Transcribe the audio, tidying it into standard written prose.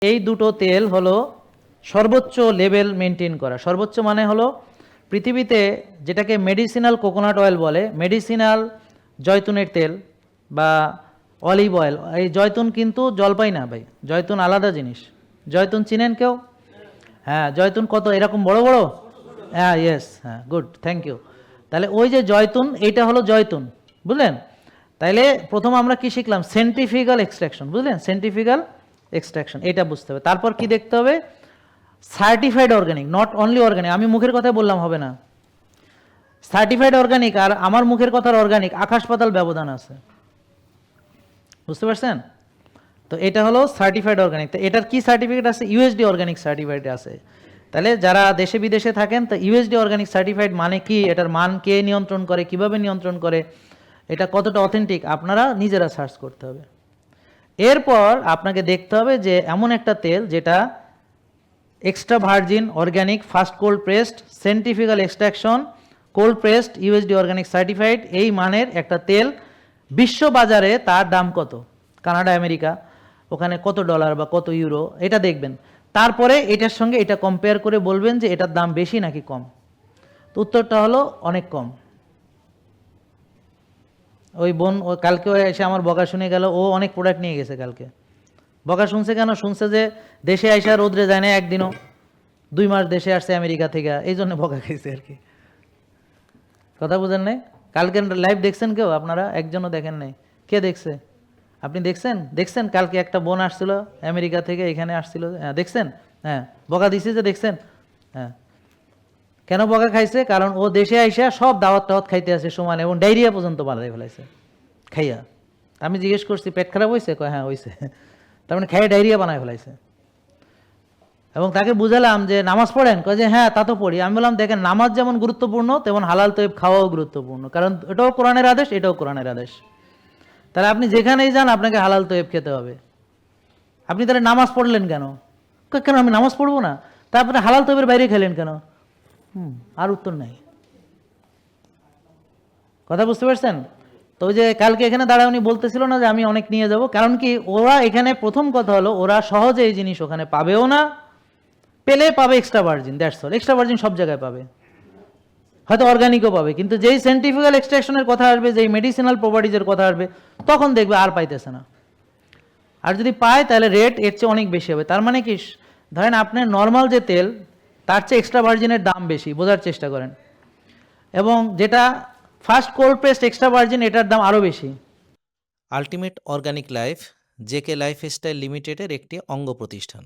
এই দুটো তেল হলো সর্বোচ্চ লেভেল মেনটেন করা। সর্বোচ্চ মানে হলো পৃথিবীতে যেটাকে মেডিসিনাল কোকোনাট অয়েল বলে, মেডিসিনাল জয়তুনের তেল বা অলিভ অয়েল। এই জয়তুন কিন্তু জলপাই না ভাই, জয়তুন আলাদা জিনিস। জয়তুন চিনেন কেউ? হ্যাঁ, জয়তুন কত এরকম বড় বড়? হ্যাঁ, ইয়েস, হ্যাঁ, গুড, থ্যাংক ইউ। তাহলে ওই যে জয়তুন, এইটা হলো জয়তুন, বুঝলেন? তাইলে প্রথম আমরা কি শিখলাম? সেন্ট্রিফিউগাল এক্সট্রাকশন, বুঝলেন? সেন্ট্রিফিউগাল এক্সট্রাকশন, এটা বুঝতে হবে। তারপর কি দেখতে হবে? Certified organic, not only organic. আমি মুখের কথা বললাম হবে না। সার্টিফাইড অর্গানিক আর আমার মুখের কথার অর্গানিক আকাশ পাতাল ব্যবধান আছে, বুঝতে পারছেন? তো এটা হলো সার্টিফাইড অর্গানিক। তো এটার কি সার্টিফিকেট আছে? ইউএসডি অর্গানিক সার্টিফাইড আছে। তাহলে যারা দেশে বিদেশে থাকেন, তো ইউএসডি অর্গানিক সার্টিফাইড মানে কি, এটার মান কে নিয়ন্ত্রণ করে, কিভাবে নিয়ন্ত্রণ করে, এটা কতটা অথেন্টিক, আপনারা নিজেরা সার্চ করতে হবে। এরপর আপনাকে দেখতে হবে যে এমন একটা তেল যেটা extra virgin organic first cold pressed centrifugal extraction cold pressed USD organic certified, এই মানের একটা তেল বিশ্ব বাজারে তার দাম কত, কানাডা আমেরিকা ওখানে কত ডলার বা কত ইউরো, এটা দেখবেন। তারপরে এটার সঙ্গে এটা কম্পেয়ার করে বলবেন যে এটার দাম বেশি নাকি কম। তো উত্তরটা হলো অনেক কম। ওই বোন ও কালকে এসে আমার বকা শুনে গেল, ও অনেক প্রোডাক্ট নিয়ে গেছে কালকে। বকা শুনছে কেন? শুনছে যে দেশে আইসা রোদ্রে যায় না একদিনও, 2 মাস দেশে আসছে আমেরিকা থেকে, এই জন্য বকা খাইছে আর কি। কথা বুঝেন নাই? কালকে লাইভ দেখছেন কেউ? আপনারা একজনও দেখেন নাই? কে দেখছে? আপনি দেখছেন? দেখছেন কালকে একটা বোন আসছিল আমেরিকা থেকে, এখানে আসছিল, হ্যাঁ দেখছেন? হ্যাঁ, বকা দিছে যে, দেখছেন? হ্যাঁ, কেন বকা খাইছে? কারণ ও দেশে আইসা সব দাওয়াত টাওয়াত খাইতে আসে সমান, এবং ডায়রিয়া পর্যন্ত বানাই ফেলাইছে খাইয়া। আমি জিজ্ঞেস করছি পেট খারাপ হয়েছে? কয় হ্যাঁ হয়েছে। তার মানে খাইয়া ডায়রিয়া বানায় ফেলাইছে। এবং তাকে বুঝালাম যে নামাজ পড়েন? কয় যে হ্যাঁ তা তো পড়ি। আমি বললাম দেখেন, নামাজ যেমন গুরুত্বপূর্ণ তেমন হালাল তৈব খাওয়াও গুরুত্বপূর্ণ, কারণ এটাও কোরআনের আদেশ, এটাও কোরআনের আদেশ। তাহলে আপনি যেখানেই যান আপনাকে হালাল তৈব খেতে হবে। আপনি তাহলে নামাজ পড়লেন কেন? কেন আমি নামাজ পড়বো না? তারপরে হালাল তৈবের বাইরে খেলেন কেন? আর উত্তর নাই। কথা বুঝতে পারছেন? তো ওই যে কালকে এখানে দাঁড়ায় উনি বলতেছিল না যে আমি অনেক নিয়ে যাব, কারণ কি ওরা এখানে প্রথম কথা হলো ওরা সহজে এই জিনিস ওখানে পাবেও না, পেলে পাবে extra virgin, that's all. Extra virgin সব জায়গায় পাবে, হয়তো অর্গানিকও পাবে, কিন্তু যেই সেন্ট্রিফিউগাল এক্সট্রাকশনের কথা আসবে, যেই মেডিসিনাল প্রপার্টিজের কথা আসবে, তখন দেখবে আর পাইতেছে না। আর যদি পায় তাহলে রেট এর চেয়ে অনেক বেশি হবে। তার মানে কি, ধরেন আপনার নর্মাল যে তেল তার চেয়ে এক্সট্রা ভার্জিনের দাম বেশি, বোঝার চেষ্টা করেন। এবং যেটা first cold pressed extra virgin, এটার দাম আরও বেশি। Ultimate organic life JK lifestyle লিমিটেডের একটি অঙ্গ প্রতিষ্ঠান।